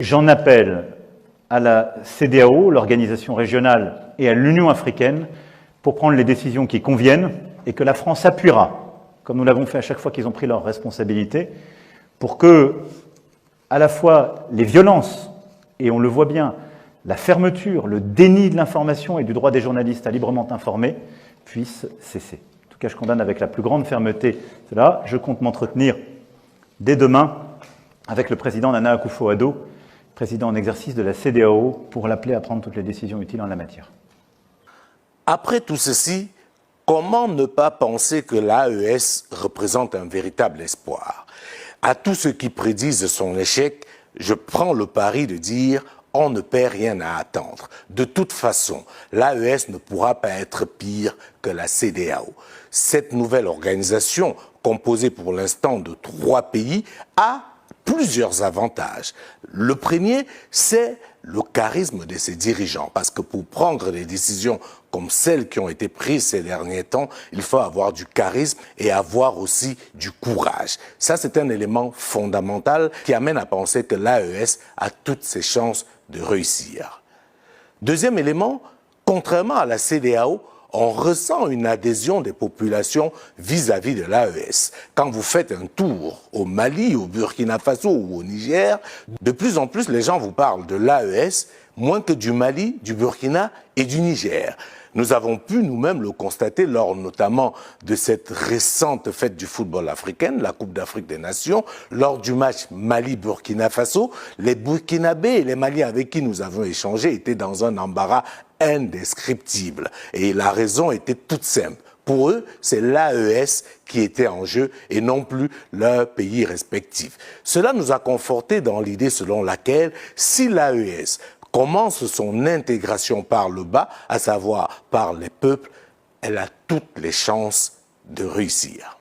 J'en appelle à la CEDEAO, l'organisation régionale, et à l'Union africaine pour prendre les décisions qui conviennent et que la France appuiera, comme nous l'avons fait à chaque fois qu'ils ont pris leurs responsabilités, pour que, à la fois, les violences, et on le voit bien, la fermeture, le déni de l'information et du droit des journalistes à librement informer, puissent cesser. En tout cas, je condamne avec la plus grande fermeté cela. Je compte m'entretenir dès demain avec le président Nana Akufo-Addo, président en exercice de la CEDEAO, pour l'appeler à prendre toutes les décisions utiles en la matière. Après tout ceci, comment ne pas penser que l'AES représente un véritable espoir? À tous ceux qui prédisent son échec, je prends le pari de dire « on ne perd rien à attendre ». De toute façon, l'AES ne pourra pas être pire que la CEDEAO. Cette nouvelle organisation, composée pour l'instant de 3 pays, a plusieurs avantages. Le premier, c'est le charisme de ses dirigeants, parce que pour prendre des décisions comme celles qui ont été prises ces derniers temps, il faut avoir du charisme et avoir aussi du courage. Ça, c'est un élément fondamental qui amène à penser que l'AES a toutes ses chances de réussir. Deuxième élément, contrairement à la CEDEAO, on ressent une adhésion des populations vis-à-vis de l'AES. Quand vous faites un tour au Mali, au Burkina Faso ou au Niger, de plus en plus les gens vous parlent de l'AES moins que du Mali, du Burkina et du Niger. Nous avons pu nous-mêmes le constater lors notamment de cette récente fête du football africaine, la Coupe d'Afrique des Nations, lors du match Mali-Burkina Faso. Les Burkinabés et les Maliens avec qui nous avons échangé étaient dans un embarras indescriptible. Et la raison était toute simple. Pour eux, c'est l'AES qui était en jeu et non plus leur pays respectif. Cela nous a confortés dans l'idée selon laquelle si l'AES commence son intégration par le bas, à savoir par les peuples, elle a toutes les chances de réussir.